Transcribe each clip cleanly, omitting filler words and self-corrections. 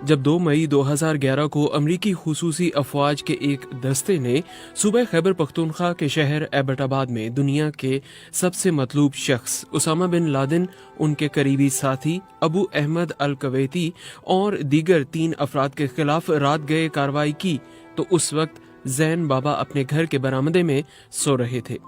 जब 2 मई 2011 को अमरीकी खुसूसी अफवाज के एक दस्ते ने सूबह खैबर पख्तूनख्वा के शहर एबटाबाद में दुनिया के सबसे मतलूब शख्स उसामा बिन लादेन, उनके करीबी साथी अबू अहमद अल कवैती और दीगर 3 अफराद के खिलाफ रात गए कार्रवाई की तो उस वक्त जैन बाबा अपने घर के बरामदे में सो रहे थे।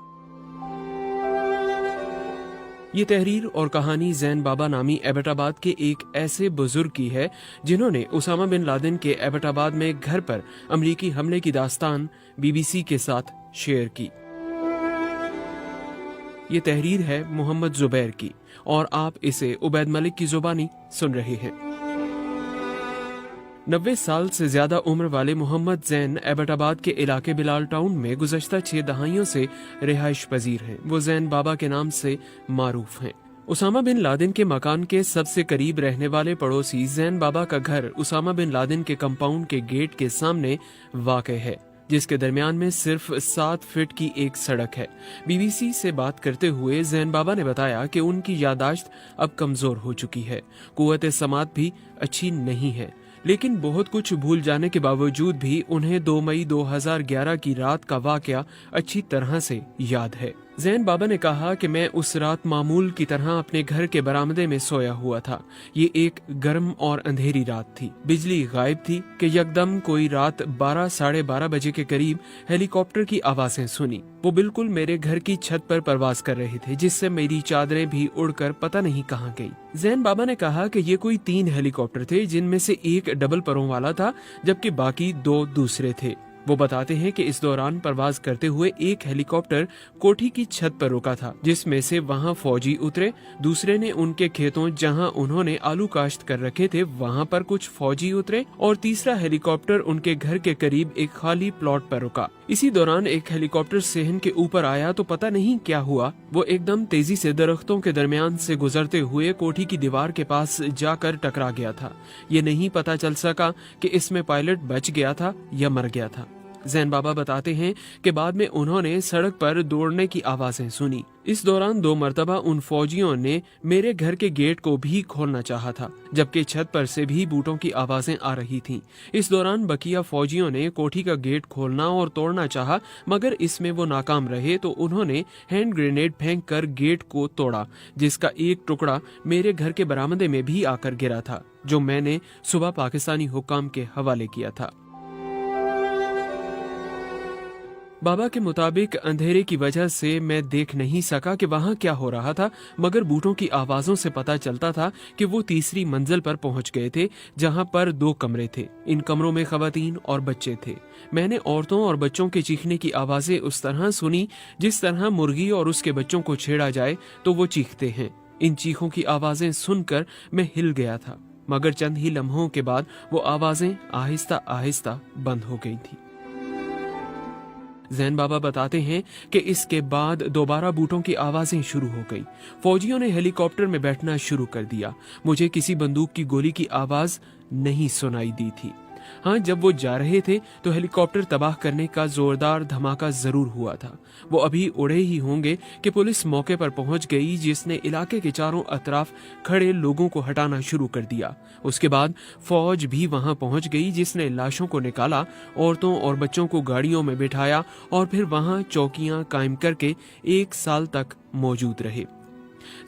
ये तहरीर और कहानी जैन बाबा नामी एबटाबाद के एक ऐसे बुजुर्ग की है जिन्होंने उसामा बिन लादेन के एबटाबाद में घर पर अमरीकी हमले की दास्तान BBC के साथ शेयर की। ये तहरीर है मोहम्मद जुबैर की और आप इसे उबैद मलिक की जुबानी सुन रहे हैं। 90 साल से ज्यादा उम्र वाले मोहम्मद जैन एबटाबाद के इलाके बिलाल टाउन में गुज़श्ता 6 दहाइयों से रिहाइश पजीर हैं। वो जैन बाबा के नाम से मारूफ हैं। उसामा बिन लादेन के मकान के सबसे करीब रहने वाले पड़ोसी जैन बाबा का घर उसामा बिन लादेन के कंपाउंड के गेट के सामने वाक़े है, जिसके दरमियान में सिर्फ 7 फीट की एक सड़क है। BBC से बात करते हुए जैन बाबा ने बताया कि उनकी यादाश्त अब कमजोर हो चुकी है, कुव्वत समात भी अच्छी नहीं है, लेकिन बहुत कुछ भूल जाने के बावजूद भी उन्हें 2 मई 2011 की रात का वाकया अच्छी तरह से याद है। जैन बाबा ने कहा कि मैं उस रात मामूल की तरह अपने घर के बरामदे में सोया हुआ था। ये एक गर्म और अंधेरी रात थी। बिजली गायब थी कि यकदम कोई रात 12 साढ़े 12 बजे के करीब हेलीकॉप्टर की आवाजें सुनी। वो बिल्कुल मेरे घर की छत पर परवाज कर रहे थे, जिससे मेरी चादरें भी उड़कर पता नहीं कहाँ गई। जैन बाबा ने कहा कि ये कोई 3 हेलीकॉप्टर थे, जिनमें से एक डबल परों वाला था जबकि बाकी 2 दूसरे थे। वो बताते हैं कि इस दौरान परवाज करते हुए एक हेलीकॉप्टर कोठी की छत पर रुका था, जिसमें से वहां फौजी उतरे। दूसरे ने उनके खेतों जहां उन्होंने आलू काश्त कर रखे थे वहां पर कुछ फौजी उतरे और तीसरा हेलीकॉप्टर उनके घर के करीब एक खाली प्लॉट पर रुका। इसी दौरान एक हेलीकॉप्टर सेहन के ऊपर आया तो पता नहीं क्या हुआ, वो एकदम तेजी से दरख्तों के दरमियान से गुजरते हुए कोठी की दीवार के पास जाकर टकरा गया था। ये नहीं पता चल सका कि इसमें पायलट बच गया था या मर गया था। जैन बाबा बताते हैं कि बाद में उन्होंने सड़क पर दौड़ने की आवाजें सुनी। इस दौरान 2 मरतबा उन फौजियों ने मेरे घर के गेट को भी खोलना चाहा था, जबकि छत पर से भी बूटों की आवाजें आ रही थीं। इस दौरान बकिया फौजियों ने कोठी का गेट खोलना और तोड़ना चाहा, मगर इसमें वो नाकाम रहे तो उन्होंने हैंड ग्रेनेड फेंक कर गेट को तोड़ा, जिसका एक टुकड़ा मेरे घर के बरामदे में भी आकर गिरा था, जो मैंने सुबह पाकिस्तानी हुक्काम के हवाले किया था। बाबा के मुताबिक अंधेरे की वजह से मैं देख नहीं सका कि वहाँ क्या हो रहा था, मगर बूटों की आवाजों से पता चलता था कि वो तीसरी मंजिल पर पहुँच गए थे, जहाँ पर 2 कमरे थे। इन कमरों में खवातीन और बच्चे थे। मैंने औरतों और बच्चों के चीखने की आवाजें उस तरह सुनी जिस तरह मुर्गी और उसके बच्चों को छेड़ा जाए तो वो चीखते हैं। इन चीखों की आवाजें सुनकर मैं हिल गया था, मगर चंद ही लम्हों के बाद वो आवाजें आहिस्ता आहिस्ता बंद हो गई थी। जैन बाबा बताते हैं कि इसके बाद दोबारा बूटों की आवाजें शुरू हो गई। फौजियों ने हेलीकॉप्टर में बैठना शुरू कर दिया। मुझे किसी बंदूक की गोली की आवाज नहीं सुनाई दी थी। हाँ, जब वो जा रहे थे तो हेलीकॉप्टर तबाह करने का जोरदार धमाका जरूर हुआ था। वो अभी उड़े ही होंगे कि पुलिस मौके पर पहुंच गई, जिसने इलाके के चारों अतराफ खड़े लोगों को हटाना शुरू कर दिया। उसके बाद फौज भी वहां पहुंच गई, जिसने लाशों को निकाला, औरतों और बच्चों को गाड़ियों में बिठाया और फिर वहां चौकियां कायम करके 1 साल तक मौजूद रहे।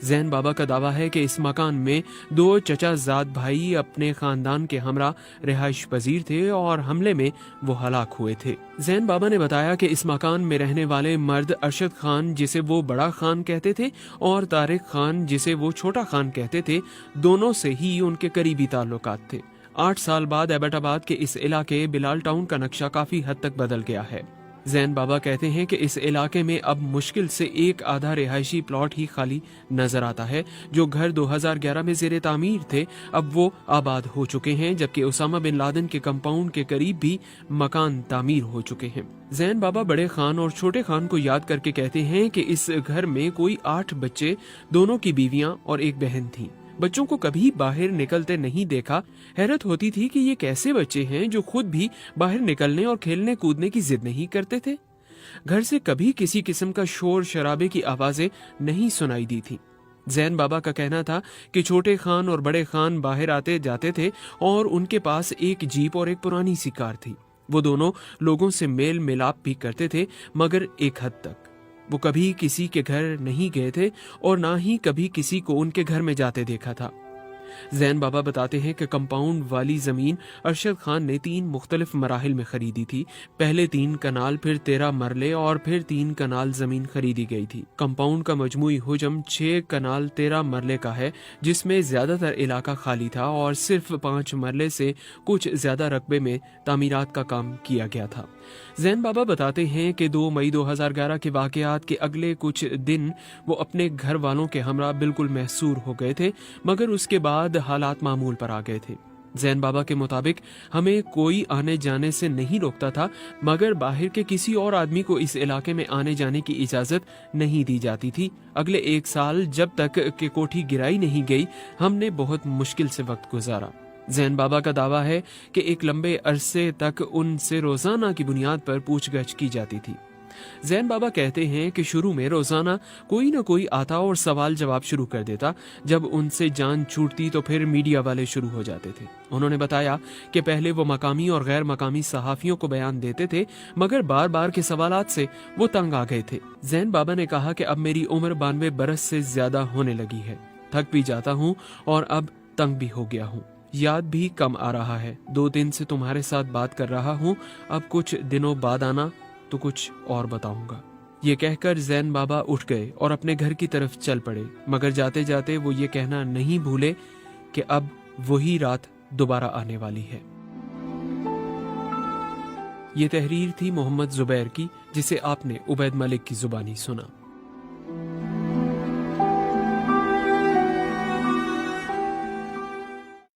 जैन बाबा का दावा है कि इस मकान में 2 चचाजाद भाई अपने खानदान के हमरा रिहाइश पजीर थे और हमले में वो हलाक हुए थे। जैन बाबा ने बताया कि इस मकान में रहने वाले मर्द अरशद खान, जिसे वो बड़ा खान कहते थे, और तारिक खान, जिसे वो छोटा खान कहते थे, दोनों से ही उनके करीबी ताल्लुकात थे। 8 साल बाद एबटाबाद के इस इलाके बिलाल टाउन का नक्शा काफी हद तक बदल गया है। जैन बाबा कहते हैं कि इस इलाके में अब मुश्किल से 1 आधा रिहायशी प्लॉट ही खाली नजर आता है। जो घर 2011 में ज़ेरे तामीर थे अब वो आबाद हो चुके हैं, जबकि उसामा बिन लादेन के कंपाउंड के करीब भी मकान तामीर हो चुके हैं। जैन बाबा बड़े खान और छोटे खान को याद करके कहते हैं कि इस घर में कोई 8 बच्चे, दोनों की बीवियां और एक बहन थी। बच्चों को कभी बाहर निकलते नहीं देखा। हैरत होती थी कि ये कैसे बच्चे हैं जो खुद भी बाहर निकलने और खेलने कूदने की जिद नहीं करते थे। घर से कभी किसी किस्म का शोर शराबे की आवाजें नहीं सुनाई दी थी। जैन बाबा का कहना था कि छोटे खान और बड़े खान बाहर आते जाते थे और उनके पास एक जीप और एक पुरानी सी कार थी। वो दोनों लोगों से मेल मिलाप भी करते थे, मगर एक हद तक। वो कभी किसी के घर नहीं गए थे और ना ही कभी किसी को उनके घर में जाते देखा था। जैन बाबा बताते हैं कि कंपाउंड वाली जमीन अरशद खान ने 3 मुख्तलिफ मराहिल में खरीदी थी। पहले 3 कनाल, फिर 13 मरले और फिर 3 कनाल जमीन खरीदी गई थी। कंपाउंड का मजमूई हुजम 6 कनाल 13 मरले का है, जिसमें ज्यादातर इलाका खाली था और सिर्फ 5 मरले से कुछ ज्यादा रकबे में तामीरात का काम किया गया था। जैन बाबा बताते हैं कि 2 मई 2011 के वाकयात के अगले कुछ दिन वो अपने घर वालों के हमरा बिल्कुल महसूर हो गए थे, मगर उसके बाद हालात मामूल पर आ गए थे। जैन बाबा के मुताबिक हमें कोई आने जाने से नहीं रोकता था, मगर बाहर के किसी और आदमी को इस इलाके में आने जाने की इजाजत नहीं दी जाती थी। अगले 1 साल जब तक कि कोठी गिराई नहीं गई, हमने बहुत मुश्किल से वक्त गुजारा। जैन बाबा का दावा है कि एक लंबे अरसे तक उनसे रोजाना की बुनियाद पर पूछगछ की जाती थी। जैन बाबा कहते हैं कि शुरू में रोजाना कोई न कोई आता और सवाल जवाब शुरू कर देता। जब उनसे जान छूटती तो फिर मीडिया वाले शुरू हो जाते थे। उन्होंने बताया कि पहले वो मकामी और गैर मकामी सहाफियों को बयान देते थे, मगर बार बार के सवालात से वो तंग आ गए थे। जैन बाबा ने कहा कि अब मेरी उम्र 92 बरस से ज्यादा होने लगी है, थक भी जाता हूँ और अब तंग भी हो गया हूँ। याद भी कम आ रहा है। 2 दिन से तुम्हारे साथ बात कर रहा हूँ, अब कुछ दिनों बाद आना तो कुछ और बताऊंगा। ये कहकर जैन बाबा उठ गए और अपने घर की तरफ चल पड़े, मगर जाते जाते वो ये कहना नहीं भूले कि अब वही रात दोबारा आने वाली है। ये तहरीर थी मोहम्मद जुबैर की, जिसे आपने उबैद मलिक की जुबानी सुना।